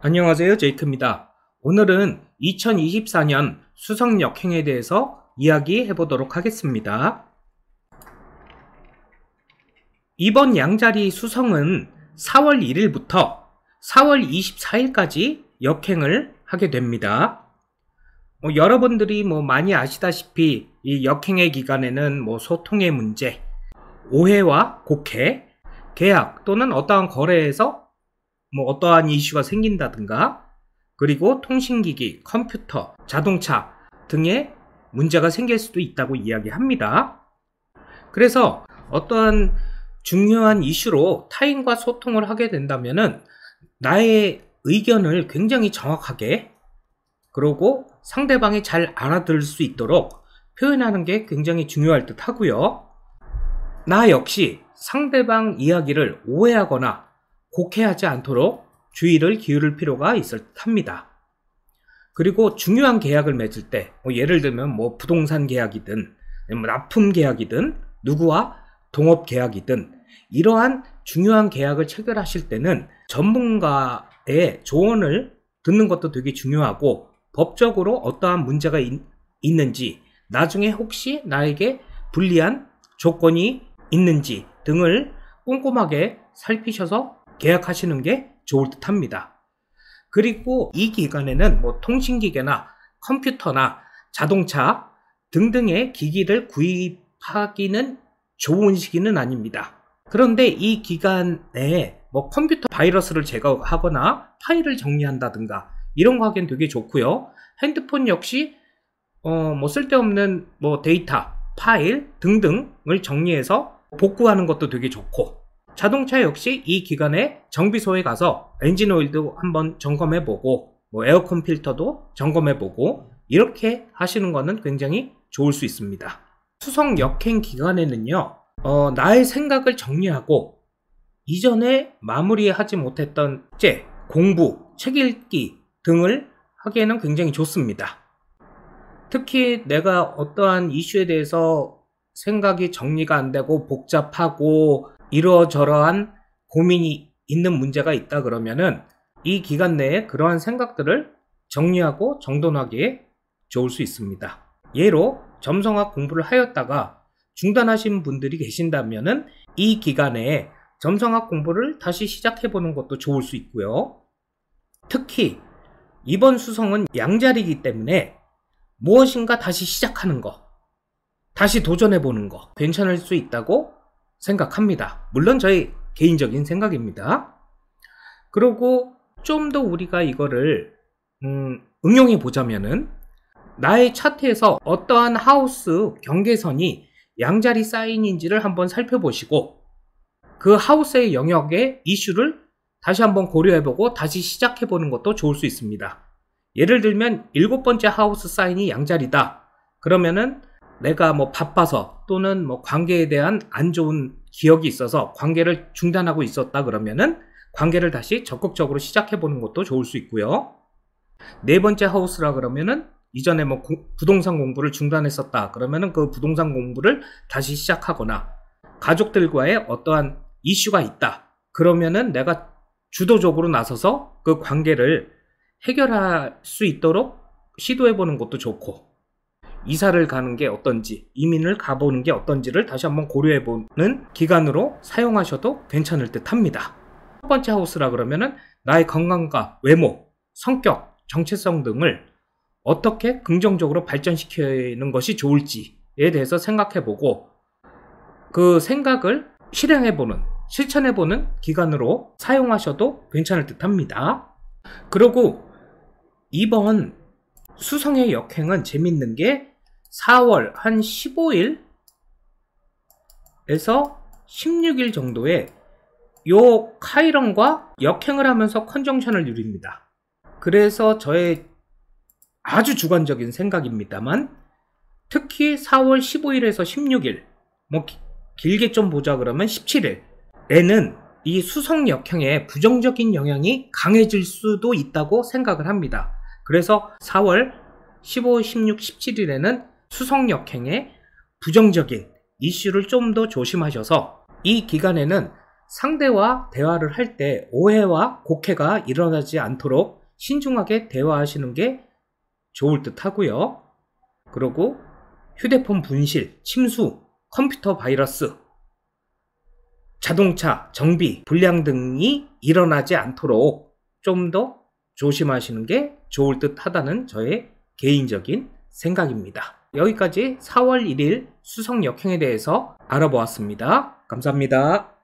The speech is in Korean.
안녕하세요, 제이크입니다. 오늘은 2024년 수성 역행에 대해서 이야기해 보도록 하겠습니다. 이번 양자리 수성은 4월 1일부터 4월 24일까지 역행을 하게 됩니다. 여러분들이 많이 아시다시피 이 역행의 기간에는 소통의 문제, 오해와 곡해, 계약 또는 어떠한 거래에서 어떠한 이슈가 생긴다든가, 그리고 통신기기, 컴퓨터, 자동차 등의 문제가 생길 수도 있다고 이야기합니다. 그래서 어떠한 중요한 이슈로 타인과 소통을 하게 된다면은 나의 의견을 굉장히 정확하게, 그리고 상대방이 잘 알아들을 수 있도록 표현하는 게 굉장히 중요할 듯 하고요. 나 역시 상대방 이야기를 오해하거나 곡해하지 않도록 주의를 기울일 필요가 있을 듯 합니다. 그리고 중요한 계약을 맺을 때, 예를 들면 부동산 계약이든 납품 계약이든 누구와 동업 계약이든 이러한 중요한 계약을 체결하실 때는 전문가의 조언을 듣는 것도 되게 중요하고, 법적으로 어떠한 문제가 있는지, 나중에 혹시 나에게 불리한 조건이 있는지 등을 꼼꼼하게 살피셔서 계약하시는 게 좋을 듯 합니다. 그리고 이 기간에는 통신기계나 컴퓨터나 자동차 등등의 기기를 구입하기는 좋은 시기는 아닙니다. 그런데 이 기간에 컴퓨터 바이러스를 제거하거나 파일을 정리한다든가 이런 거 하기엔 되게 좋고요. 핸드폰 역시 쓸데없는 데이터, 파일 등등을 정리해서 복구하는 것도 되게 좋고, 자동차 역시 이 기간에 정비소에 가서 엔진 오일도 한번 점검해보고 에어컨 필터도 점검해보고 이렇게 하시는 거는 굉장히 좋을 수 있습니다. 수성 역행 기간에는요, 나의 생각을 정리하고 이전에 마무리하지 못했던 숙제, 공부, 책 읽기 등을 하기에는 굉장히 좋습니다. 특히 내가 어떠한 이슈에 대해서 생각이 정리가 안 되고 복잡하고 이러저러한 고민이 있는 문제가 있다 그러면은 이 기간 내에 그러한 생각들을 정리하고 정돈하기에 좋을 수 있습니다. 예로 점성학 공부를 하였다가 중단하신 분들이 계신다면은 이 기간에 점성학 공부를 다시 시작해보는 것도 좋을 수 있고요. 특히 이번 수성은 양자리이기 때문에 무엇인가 다시 시작하는 거, 다시 도전해보는 거 괜찮을 수 있다고 생각합니다. 물론 저의 개인적인 생각입니다. 그리고 좀 더 우리가 이거를 응용해 보자면은, 나의 차트에서 어떠한 하우스 경계선이 양자리 사인인지를 한번 살펴보시고 그 하우스의 영역의 이슈를 다시 한번 고려해보고 다시 시작해보는 것도 좋을 수 있습니다. 예를 들면 7번째 하우스 사인이 양자리다 그러면은 내가 바빠서 또는 관계에 대한 안 좋은 기억이 있어서 관계를 중단하고 있었다 그러면은 관계를 다시 적극적으로 시작해보는 것도 좋을 수 있고요. 4번째 하우스라 그러면은 이전에 부동산 공부를 중단했었다 그러면은 그 부동산 공부를 다시 시작하거나, 가족들과의 어떠한 이슈가 있다 그러면은 내가 주도적으로 나서서 그 관계를 해결할 수 있도록 시도해보는 것도 좋고, 이사를 가는 게 어떤지, 이민을 가보는 게 어떤지를 다시 한번 고려해보는 기간으로 사용하셔도 괜찮을 듯 합니다. 첫 번째 하우스라 그러면은 나의 건강과 외모, 성격, 정체성 등을 어떻게 긍정적으로 발전시키는 것이 좋을지에 대해서 생각해보고 그 생각을 실행해보는, 실천해보는 기간으로 사용하셔도 괜찮을 듯 합니다. 그리고 이번 수성의 역행은 재밌는 게 4월 한 15일에서 16일 정도에 요 카이런과 역행을 하면서 컨정션을 이룹니다. 그래서 저의 아주 주관적인 생각입니다만, 특히 4월 15일에서 16일, 길게 좀 보자 그러면 17일에는 이 수성 역행의 부정적인 영향이 강해질 수도 있다고 생각을 합니다. 그래서 4월 15, 16, 17일에는 수성 역행의 부정적인 이슈를 좀 더 조심하셔서 이 기간에는 상대와 대화를 할 때 오해와 곡해가 일어나지 않도록 신중하게 대화하시는 게 좋을 듯 하고요. 그리고 휴대폰 분실, 침수, 컴퓨터 바이러스, 자동차 정비 불량 등이 일어나지 않도록 좀 더 조심하시는 게 좋을 듯 하다는 저의 개인적인 생각입니다. 여기까지 4월 1일 수성 역행에 대해서 알아보았습니다. 감사합니다.